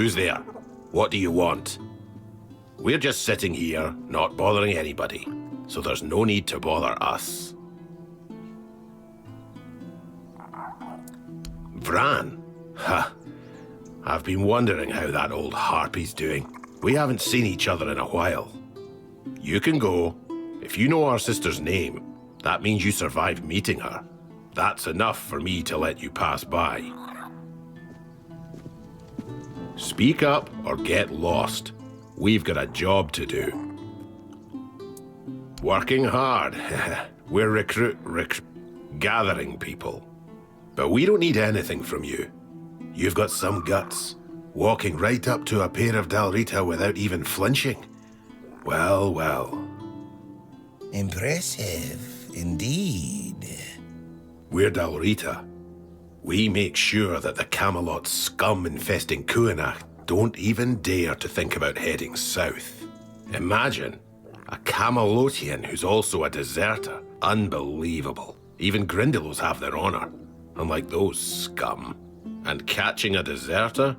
Who's there? What do you want? We're just sitting here, not bothering anybody, so there's no need to bother us. Vran? Ha! I've been wondering how that old harpy's doing. We haven't seen each other in a while. You can go. If you know our sister's name, that means you survived meeting her. That's enough for me to let you pass by. Speak up or get lost. We've got a job to do. Working hard. We're gathering people. But we don't need anything from you. You've got some guts. Walking right up to a pair of Dalrita without even flinching. Well, well. Impressive, indeed. We're Dalrita. We make sure that the Camelot scum infesting Cuanacht don't even dare to think about heading south. Imagine, a Camelotian who's also a deserter. Unbelievable. Even Grindylows have their honor, unlike those scum. And catching a deserter?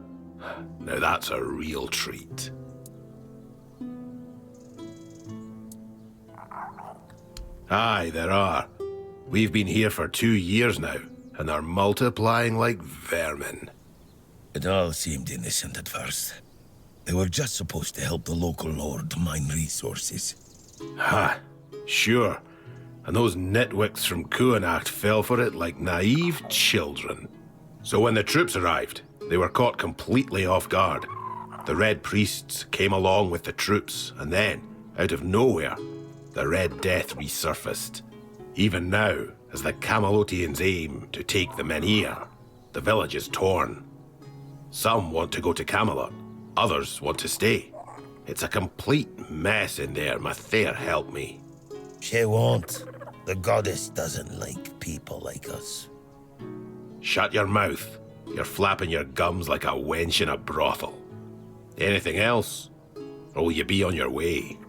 Now that's a real treat. Aye, there are. We've been here for 2 years now, and they're multiplying like vermin. It all seemed innocent at first. They were just supposed to help the local lord mine resources. Ha, sure. And those nitwicks from Cuanacht fell for it like naive children. So when the troops arrived, they were caught completely off guard. The Red Priests came along with the troops, and then, out of nowhere, the Red Death resurfaced. Even now, as the Camelotians aim to take the Menhir, the village is torn. Some want to go to Camelot, others want to stay. It's a complete mess in there, Mathair help me. She won't. The goddess doesn't like people like us. Shut your mouth. You're flapping your gums like a wench in a brothel. Anything else? Or will you be on your way?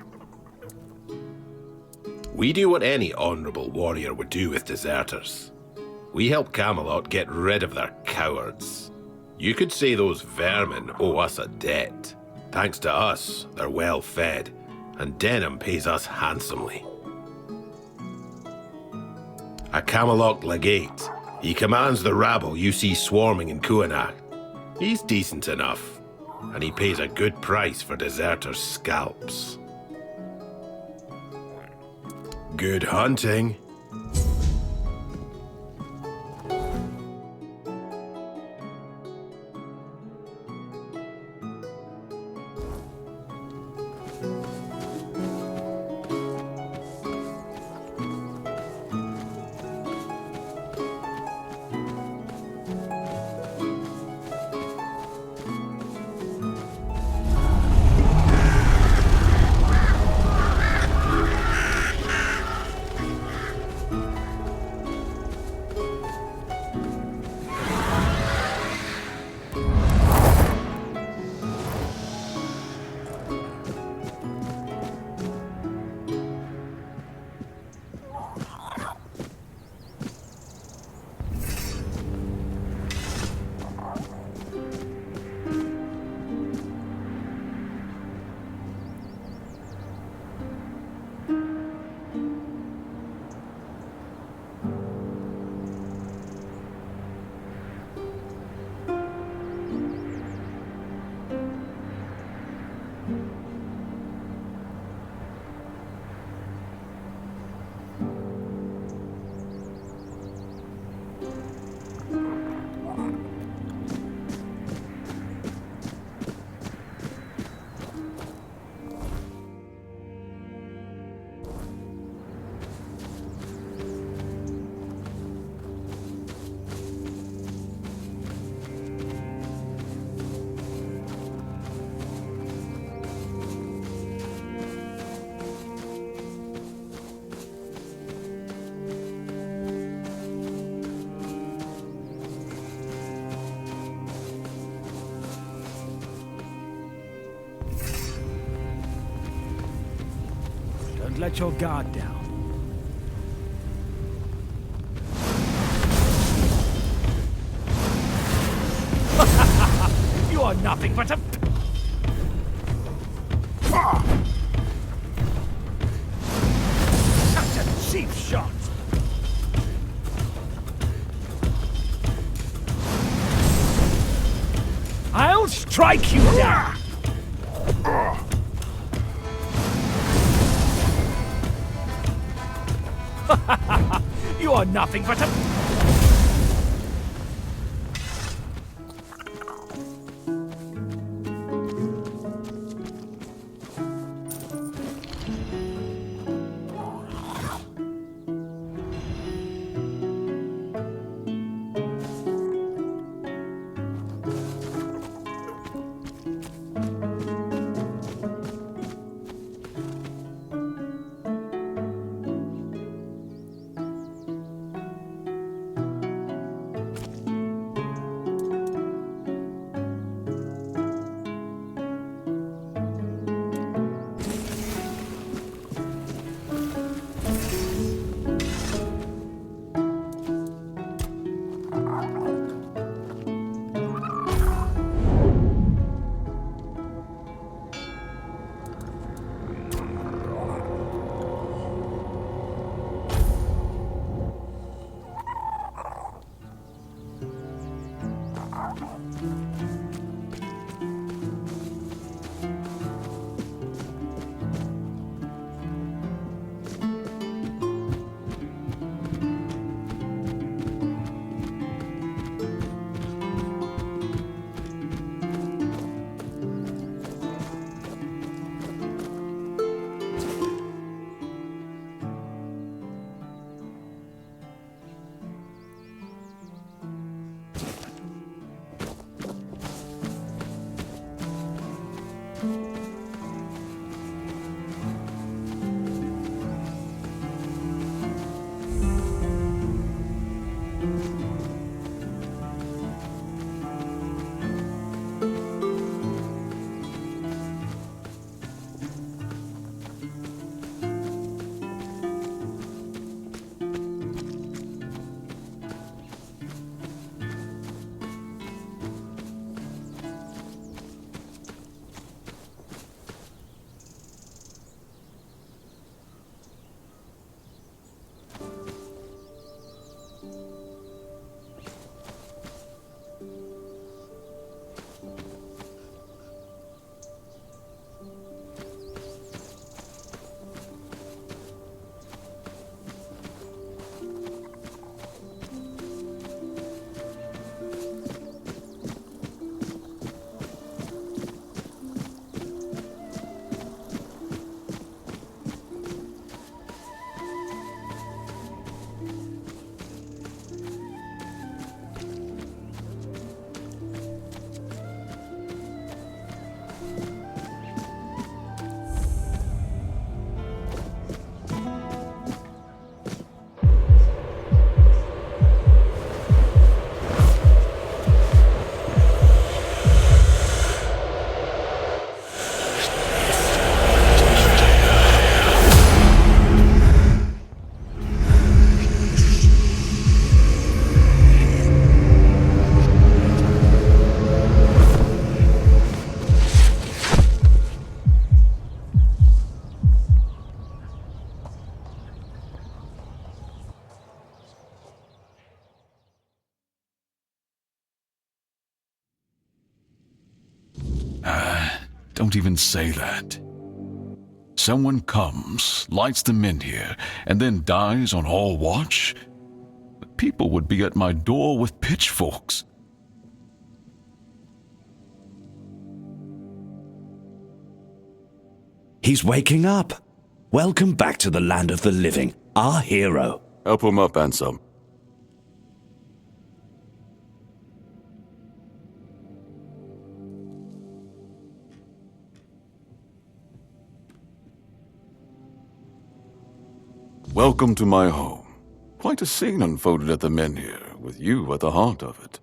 We do what any honorable warrior would do with deserters. We help Camelot get rid of their cowards. You could say those vermin owe us a debt. Thanks to us, they're well fed, and Denham pays us handsomely. A Camelot legate. He commands the rabble you see swarming in Cuanacht. He's decent enough, and he pays a good price for deserters' scalps. Good hunting. Don't let your guard down. You are nothing but a... Such a cheap shot! I'll strike you down! You are nothing but a... Don't even say that. Someone comes, lights them in here, and then dies on all watch? People would be at my door with pitchforks. He's waking up. Welcome back to the land of the living, our hero. Help him up, Ansem. Welcome to my home. Quite a scene unfolded at the Menhir, with you at the heart of it.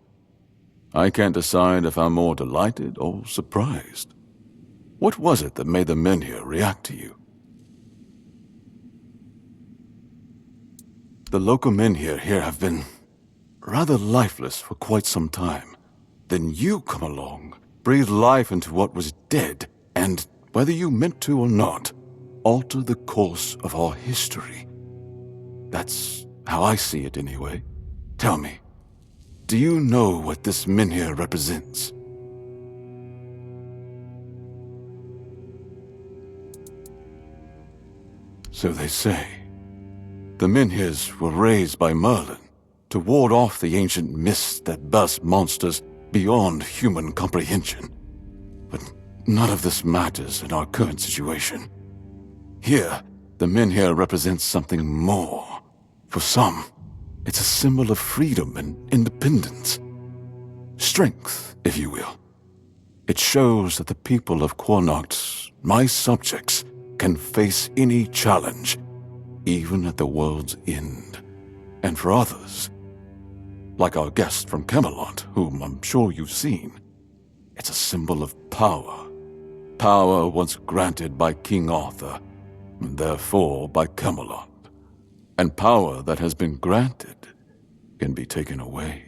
I can't decide if I'm more delighted or surprised. What was it that made the Menhir react to you? The local Menhir here have been rather lifeless for quite some time. Then you come along, breathe life into what was dead, and, whether you meant to or not, alter the course of our history. That's how I see it anyway. Tell me, do you know what this menhir represents? So they say. The menhirs were raised by Merlin to ward off the ancient mists that burst monsters beyond human comprehension. But none of this matters in our current situation. Here, the menhir represents something more. For some, it's a symbol of freedom and independence. Strength, if you will. It shows that the people of Cuanacht, my subjects, can face any challenge, even at the world's end. And for others, like our guest from Camelot, whom I'm sure you've seen, it's a symbol of power. Power once granted by King Arthur, and therefore by Camelot. And power that has been granted can be taken away.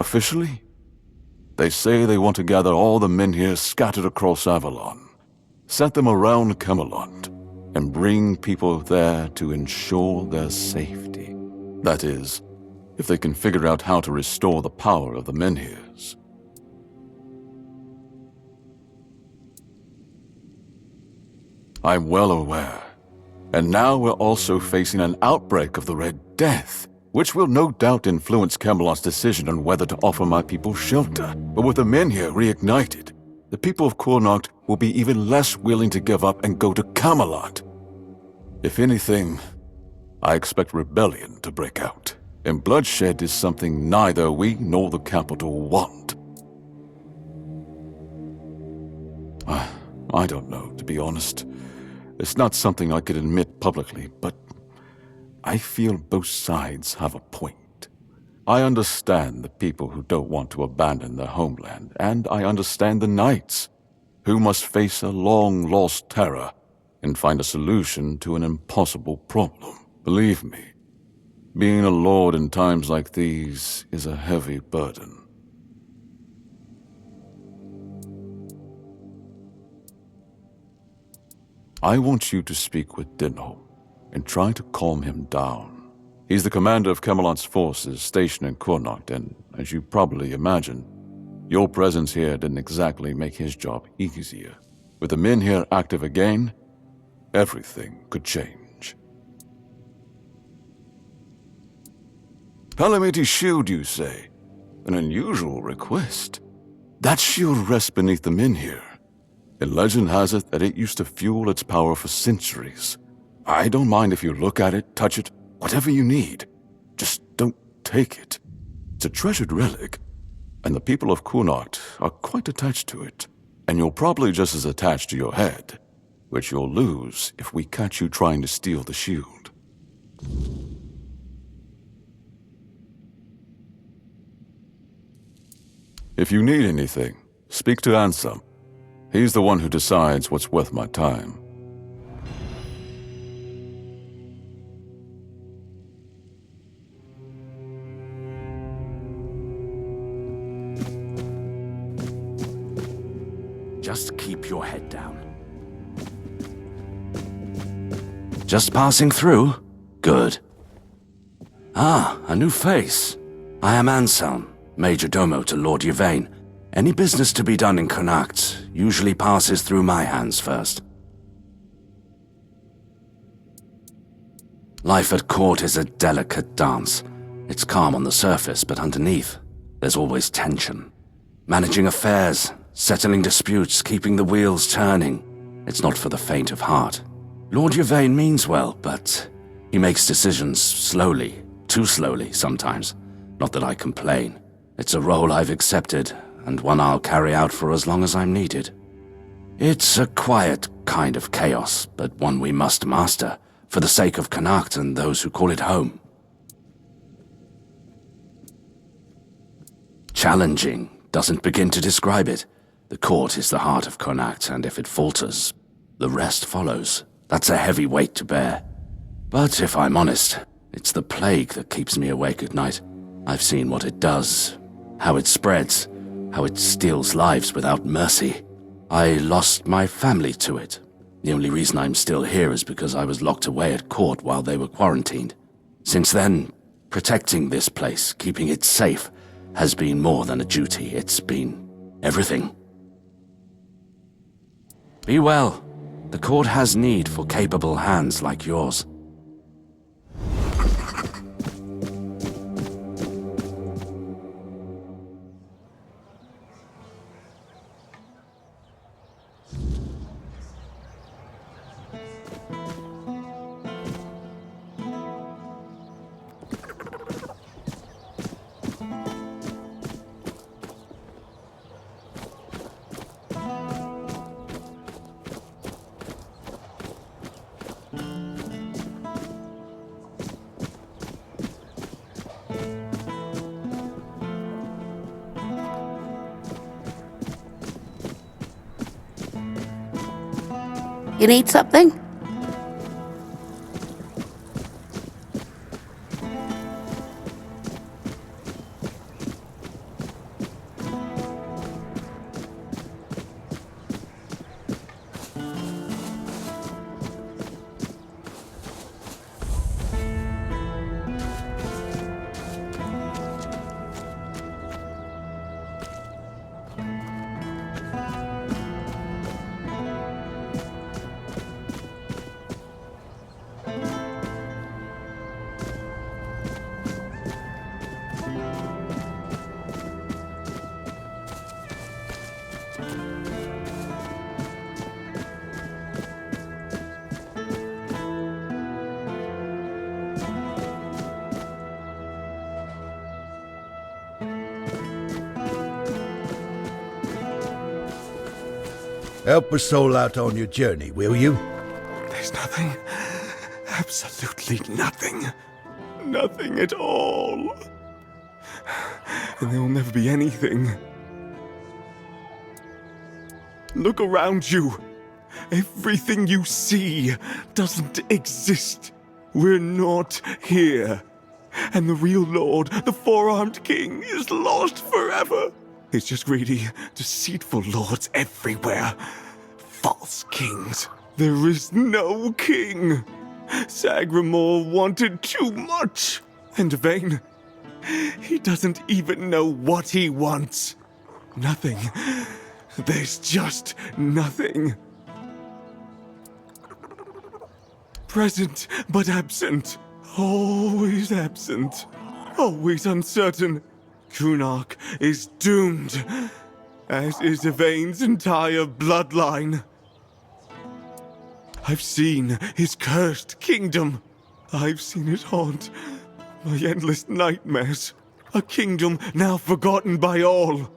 Officially, they say they want to gather all the menhirs scattered across Avalon, set them around Camelot, and bring people there to ensure their safety. That is, if they can figure out how to restore the power of the menhirs. I'm well aware. And now we're also facing an outbreak of the Red Death, which will no doubt influence Camelot's decision on whether to offer my people shelter. But with the menhir reignited, the people of Cuanacht will be even less willing to give up and go to Camelot. If anything, I expect rebellion to break out, and bloodshed is something neither we nor the capital want. I don't know, to be honest. It's not something I could admit publicly, but I feel both sides have a point. I understand the people who don't want to abandon their homeland, and I understand the knights who must face a long-lost terror and find a solution to an impossible problem. Believe me, being a lord in times like these is a heavy burden. I want you to speak with Dinho and try to calm him down. He's the commander of Camelot's forces stationed in Cuanacht, and as you probably imagine, your presence here didn't exactly make his job easier. With the menhir active again, everything could change. Palamity shield, you say? An unusual request. That shield rests beneath the menhir, and legend has it that it used to fuel its power for centuries. I don't mind if you look at it, touch it, whatever you need. Just don't take it. It's a treasured relic, and the people of Cuanacht are quite attached to it. And you're probably just as attached to your head, which you'll lose if we catch you trying to steal the shield. If you need anything, speak to Ansem. He's the one who decides what's worth my time. Just keep your head down. Just passing through? Good. Ah, a new face. I am Anselm, Major Domo to Lord Yvain. Any business to be done in Cuanacht usually passes through my hands first. Life at court is a delicate dance. It's calm on the surface, but underneath, there's always tension. Managing affairs, settling disputes, keeping the wheels turning. It's not for the faint of heart. Lord Yvain means well, but he makes decisions slowly, too slowly sometimes. Not that I complain. It's a role I've accepted, and one I'll carry out for as long as I'm needed. It's a quiet kind of chaos, but one we must master, for the sake of Cuanacht and those who call it home. Challenging doesn't begin to describe it. The court is the heart of Cuanacht, and if it falters, the rest follows. That's a heavy weight to bear. But if I'm honest, it's the plague that keeps me awake at night. I've seen what it does, how it spreads, how it steals lives without mercy. I lost my family to it. The only reason I'm still here is because I was locked away at court while they were quarantined. Since then, protecting this place, keeping it safe, has been more than a duty. It's been everything. Be well. The court has need for capable hands like yours. You need something? Help a soul out on your journey, will you? There's nothing. Absolutely nothing. Nothing at all. And there will never be anything. Look around you. Everything you see doesn't exist. We're not here. And the real Lord, the four-armed king, is lost forever. It's just greedy, deceitful lords everywhere. False kings. There is no king. Sagramore wanted too much. And Vayne, he doesn't even know what he wants. Nothing. There's just nothing. Present, but absent. Always absent. Always uncertain. Cuanacht is doomed, as is Yvain's entire bloodline. I've seen his cursed kingdom. I've seen it haunt my endless nightmares. A kingdom now forgotten by all.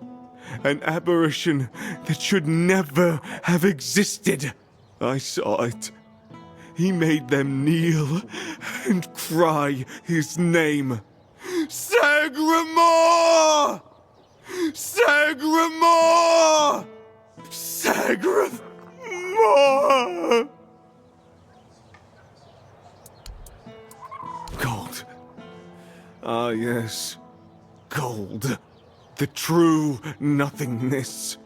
An aberration that should never have existed. I saw it. He made them kneel and cry his name. Sagramore! Sagramore! Sagramore! Gold. Ah, yes. Gold. The true nothingness.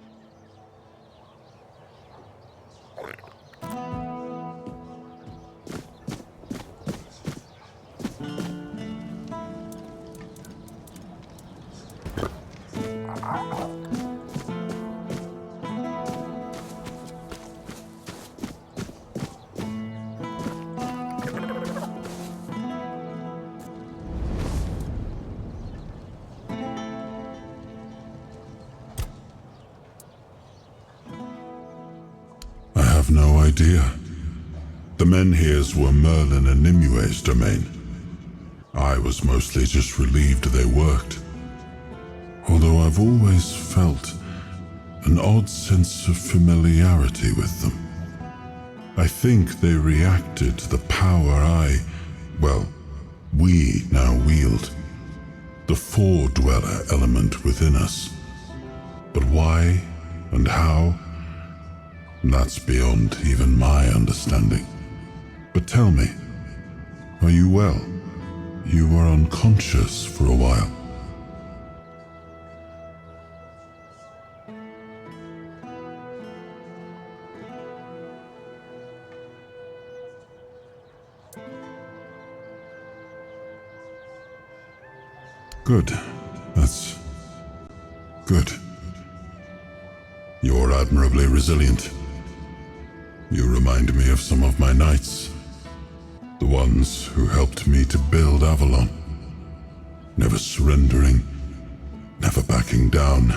I have no idea. The menhirs were Merlin and Nimue's domain. I was mostly just relieved they worked. Although I've always felt an odd sense of familiarity with them. I think they reacted to the power we now wield. The Four-Dweller element within us. But why and how? That's beyond even my understanding. But tell me, Are you well? You were unconscious for a while. Good. That's good. You're admirably resilient. You remind me of some of my knights. The ones who helped me to build Avalon. Never surrendering, never backing down.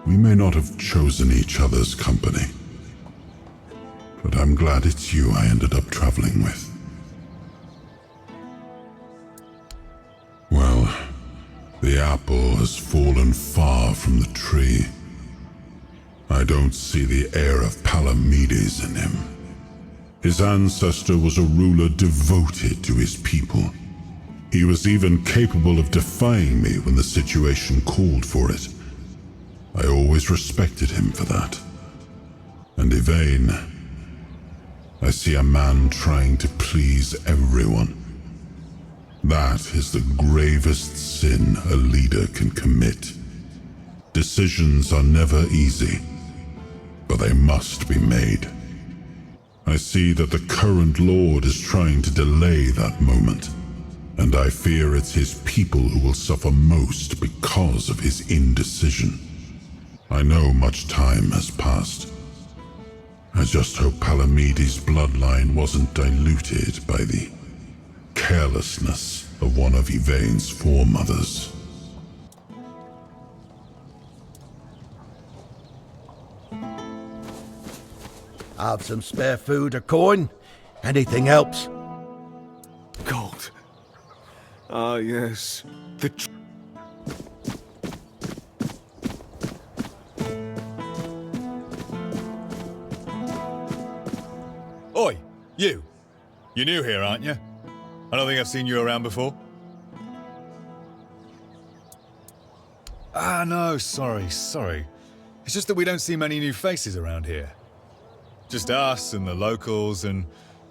We may not have chosen each other's company, but I'm glad it's you I ended up traveling with. Well, the apple has fallen far from the tree. I don't see the heir of Palamedes in him. His ancestor was a ruler devoted to his people. He was even capable of defying me when the situation called for it. I always respected him for that. And Yvain, I see a man trying to please everyone. That is the gravest sin a leader can commit. Decisions are never easy, but they must be made. I see that the current Lord is trying to delay that moment, and I fear it's his people who will suffer most because of his indecision. I know much time has passed. I just hope Palamedes' bloodline wasn't diluted by the carelessness of one of Yvain's foremothers. Have some spare food or coin? Anything helps. Gold. Ah, yes. Oi, you. You're new here, aren't you? I don't think I've seen you around before. Ah, no, sorry. It's just that we don't see many new faces around here. Just us and the locals and,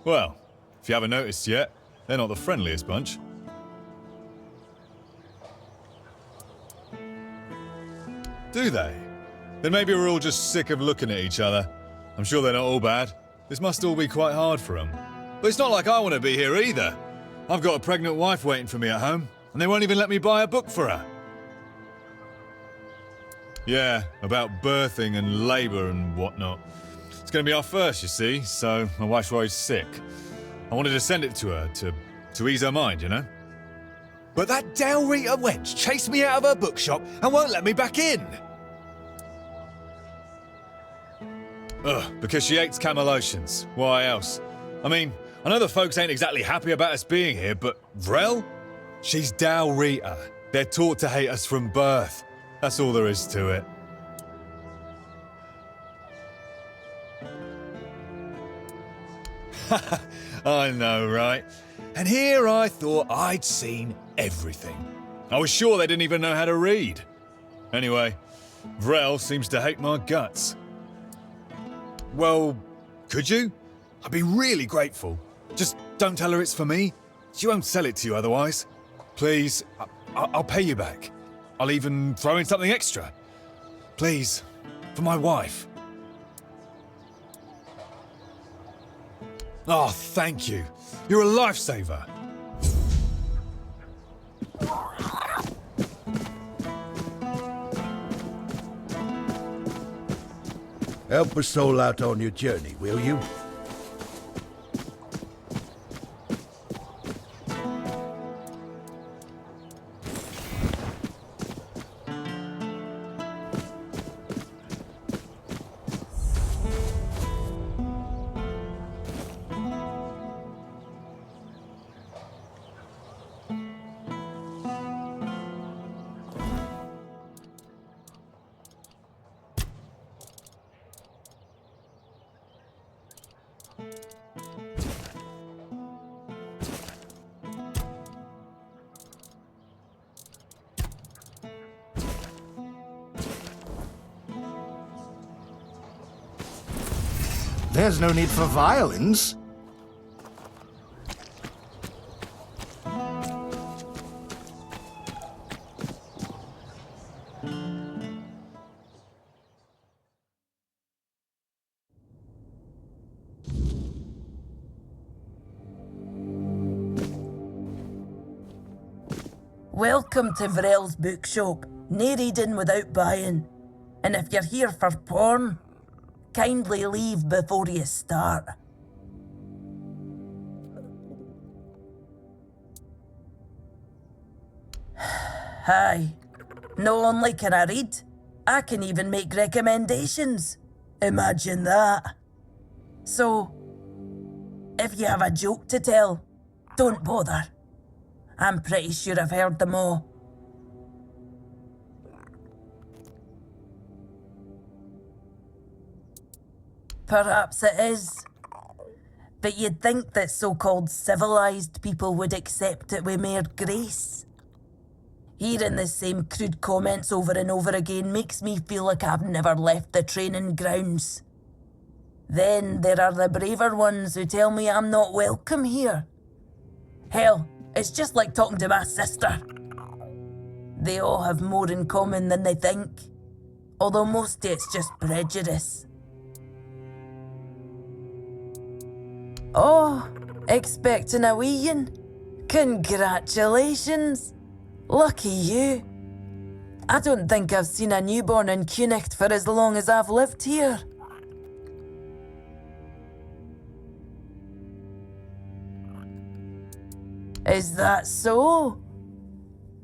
well, if you haven't noticed yet, they're not the friendliest bunch. Do they? Then maybe we're all just sick of looking at each other. I'm sure they're not all bad. This must all be quite hard for them. But it's not like I want to be here either. I've got a pregnant wife waiting for me at home, and they won't even let me buy a book for her. Yeah, about birthing and labour and whatnot. It's going to be our first, you see, so my wife's worried sick. I wanted to send it to her, to ease her mind, you know? But that Dalrita wench chased me out of her bookshop and won't let me back in! Ugh, because she hates Camelotians. Why else? I mean, I know the folks ain't exactly happy about us being here, but Vrel? She's Dalrita. They're taught to hate us from birth. That's all there is to it. I know, right? And here I thought I'd seen everything. I was sure they didn't even know how to read. Anyway, Vrel seems to hate my guts. Well, could you? I'd be really grateful. Just don't tell her it's for me. She won't sell it to you otherwise. Please, I'll pay you back. I'll even throw in something extra. Please, for my wife. Oh, thank you. You're a lifesaver. Help a soul out on your journey, will you? There's no need for violins. Welcome to Vrel's bookshop. No reading without buying. And if you're here for porn, kindly leave before you start. Hi. Not only can I read, I can even make recommendations. Imagine that. So, if you have a joke to tell, don't bother. I'm pretty sure I've heard them all. Perhaps it is. But you'd think that so-called civilized people would accept it with more grace. Hearing the same crude comments over and over again makes me feel like I've never left the training grounds. Then there are the braver ones who tell me I'm not welcome here. Hell, it's just like talking to my sister. They all have more in common than they think, although mostly it's just prejudice. Oh, expecting a wee-yin? Congratulations! Lucky you. I don't think I've seen a newborn in Cuanacht for as long as I've lived here. Is that so?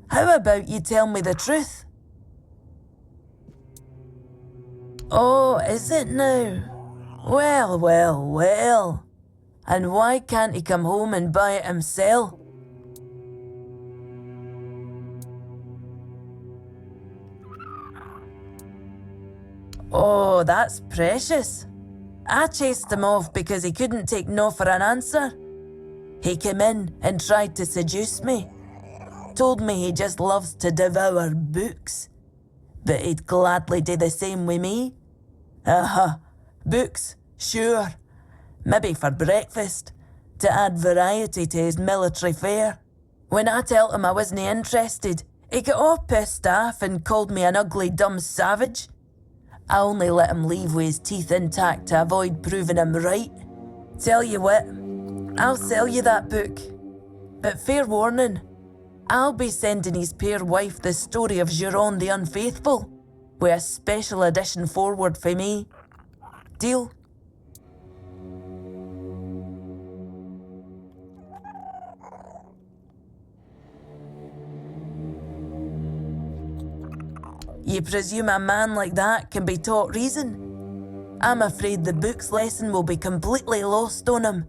How about you tell me the truth? Oh, is it now? Well, well, well. And why can't he come home and buy it himself? Oh, that's precious. I chased him off because he couldn't take no for an answer. He came in and tried to seduce me. Told me he just loves to devour books. But he'd gladly do the same with me. Books, sure. Maybe for breakfast, to add variety to his military fare. When I told him I wasn't interested, he got all pissed off and called me an ugly, dumb savage. I only let him leave with his teeth intact to avoid proving him right. Tell you what, I'll sell you that book. But fair warning, I'll be sending his pure wife the story of Giron the Unfaithful, with a special edition forward for me. Deal? You presume a man like that can be taught reason? I'm afraid the book's lesson will be completely lost on him,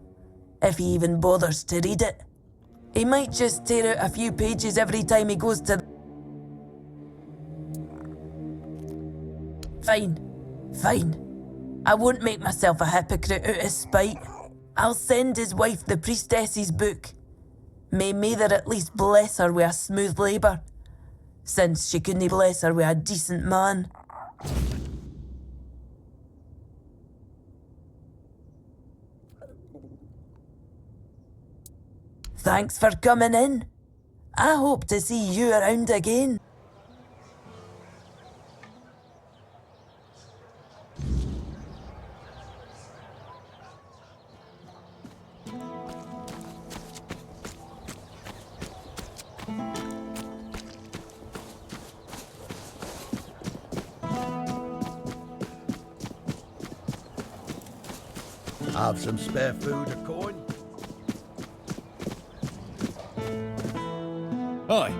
if he even bothers to read it. He might just tear out a few pages every time he goes to... Fine. I won't make myself a hypocrite out of spite. I'll send his wife the priestess's book. May Mather at least bless her with a smooth labour, since she couldn't bless her with a decent man. Thanks for coming in. I hope to see you around again. Have some spare food or coin? Hi.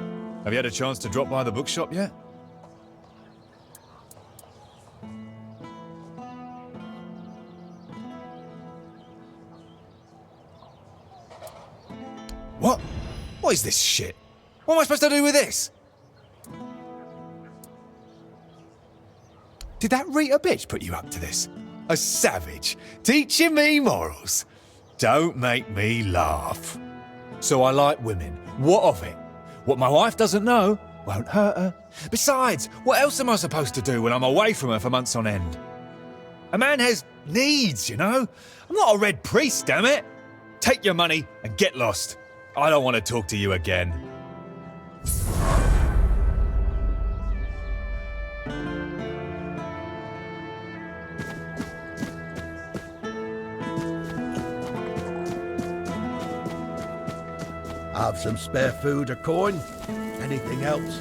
Have you had a chance to drop by the bookshop yet? What? What is this shit? What am I supposed to do with this? Did that Rita bitch put you up to this? A savage, teaching me morals. Don't make me laugh. So I like women. What of it? What my wife doesn't know won't hurt her. Besides, what else am I supposed to do when I'm away from her for months on end? A man has needs, you know? I'm not a red priest, damn it. Take your money and get lost. I don't want to talk to you again. Have some spare food or coin? Anything else?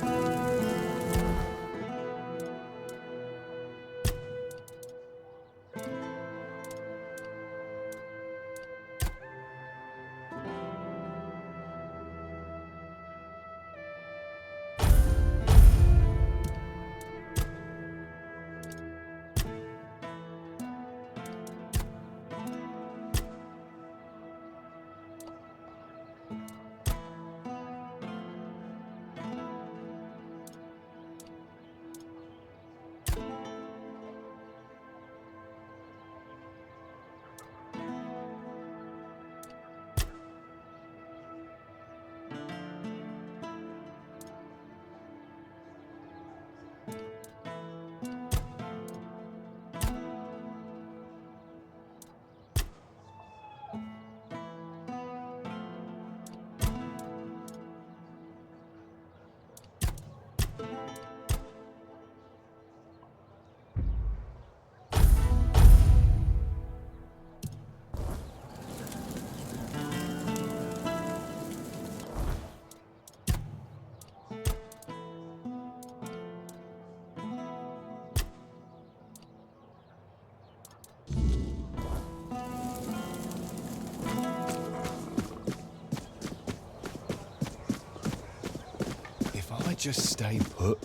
Just stay put.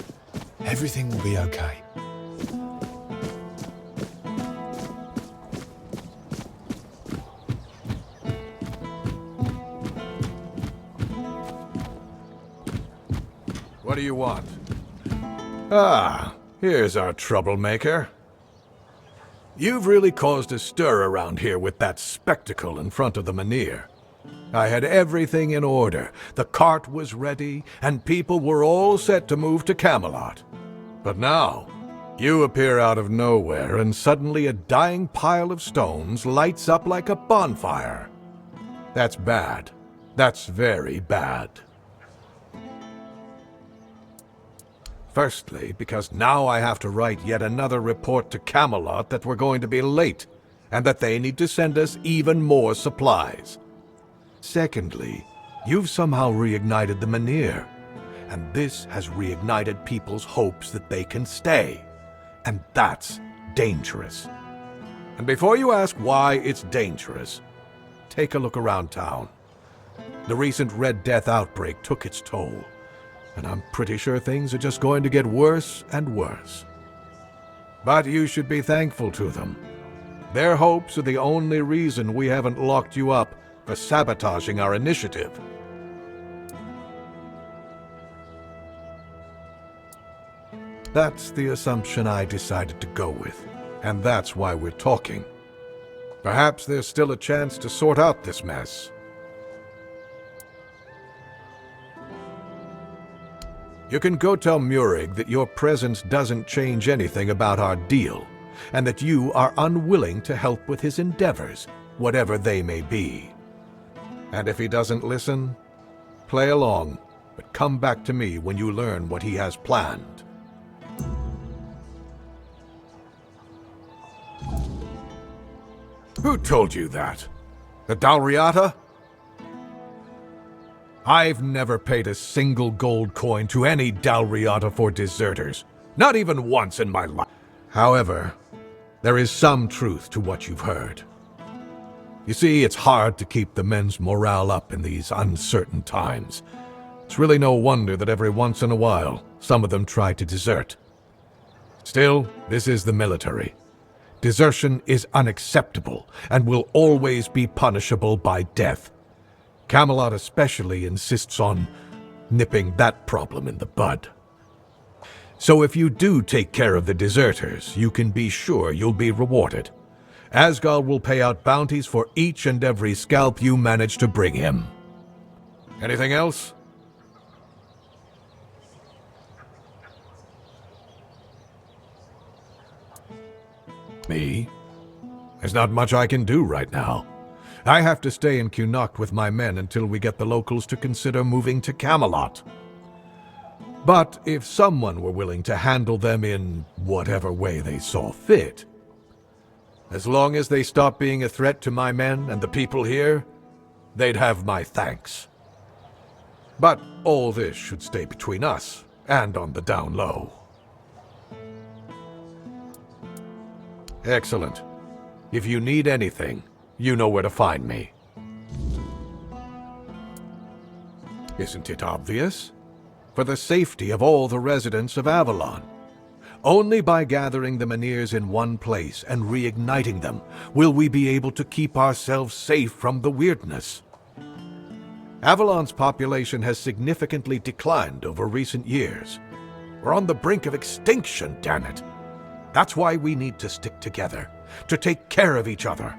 Everything will be okay. What do you want? Ah, here's our troublemaker. You've really caused a stir around here with that spectacle in front of the menhir. I had everything in order. The cart was ready, and people were all set to move to Camelot. But now, you appear out of nowhere, and suddenly a dying pile of stones lights up like a bonfire. That's bad. That's very bad. Firstly, because now I have to write yet another report to Camelot that we're going to be late, and that they need to send us even more supplies. Secondly, you've somehow reignited the menhir, and this has reignited people's hopes that they can stay. And that's dangerous. And before you ask why it's dangerous, take a look around town. The recent Red Death outbreak took its toll, and I'm pretty sure things are just going to get worse and worse. But you should be thankful to them. Their hopes are the only reason we haven't locked you up for sabotaging our initiative. That's the assumption I decided to go with, and that's why we're talking. Perhaps there's still a chance to sort out this mess. You can go tell Murig that your presence doesn't change anything about our deal, and that you are unwilling to help with his endeavors, whatever they may be. And if he doesn't listen, play along, but come back to me when you learn what he has planned. Who told you that? The Dalriata? I've never paid a single gold coin to any Dalriata for deserters. Not even once in my life. However, there is some truth to what you've heard. You see, it's hard to keep the men's morale up in these uncertain times. It's really no wonder that every once in a while, some of them try to desert. Still, this is the military. Desertion is unacceptable and will always be punishable by death. Camelot especially insists on nipping that problem in the bud. So if you do take care of the deserters, you can be sure you'll be rewarded. Asgard will pay out bounties for each and every scalp you manage to bring him. Anything else? Me? There's not much I can do right now. I have to stay in Cuanacht with my men until we get the locals to consider moving to Camelot. But if someone were willing to handle them in whatever way they saw fit, as long as they stop being a threat to my men and the people here, they'd have my thanks. But all this should stay between us and on the down low. Excellent. If you need anything, you know where to find me. Isn't it obvious? For the safety of all the residents of Avalon. Only by gathering the Meniers in one place and reigniting them will we be able to keep ourselves safe from the weirdness. Avalon's population has significantly declined over recent years. We're on the brink of extinction, damn it. That's why we need to stick together, to take care of each other.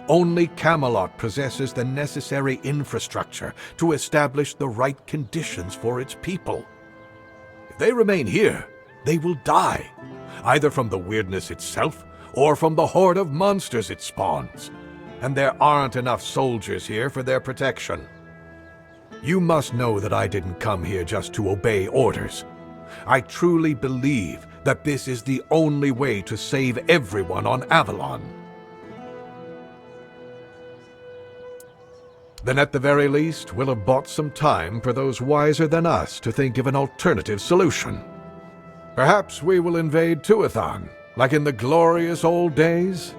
Only Camelot possesses the necessary infrastructure to establish the right conditions for its people. If they remain here, they will die, either from the weirdness itself or from the horde of monsters it spawns. And there aren't enough soldiers here for their protection. You must know that I didn't come here just to obey orders. I truly believe that this is the only way to save everyone on Avalon. Then at the very least, we'll have bought some time for those wiser than us to think of an alternative solution. Perhaps we will invade Tuathan, like in the glorious old days.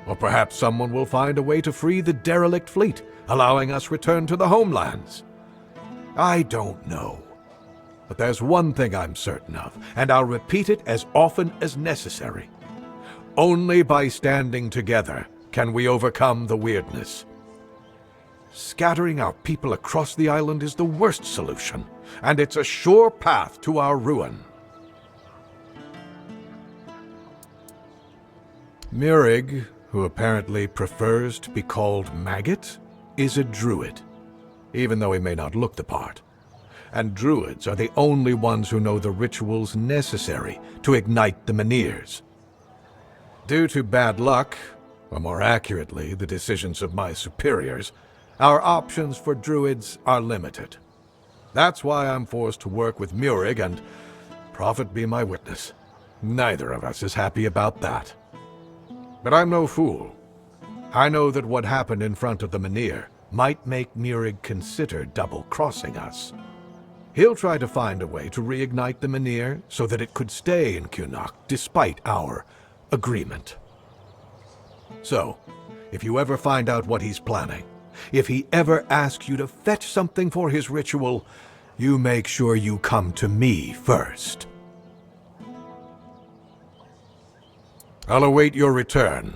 Or perhaps someone will find a way to free the derelict fleet, allowing us return to the homelands. I don't know. But there's one thing I'm certain of, and I'll repeat it as often as necessary. Only by standing together can we overcome the weirdness. Scattering our people across the island is the worst solution, and it's a sure path to our ruin. Murig, who apparently prefers to be called Maggot, is a druid, even though he may not look the part. And druids are the only ones who know the rituals necessary to ignite the Meniers. Due to bad luck, or more accurately, the decisions of my superiors, our options for druids are limited. That's why I'm forced to work with Murig, and prophet be my witness, neither of us is happy about that. But I'm no fool. I know that what happened in front of the Menhir might make Murig consider double-crossing us. He'll try to find a way to reignite the Menhir so that it could stay in Cuanacht despite our agreement. So, if you ever find out what he's planning, if he ever asks you to fetch something for his ritual, you make sure you come to me first. I'll await your return.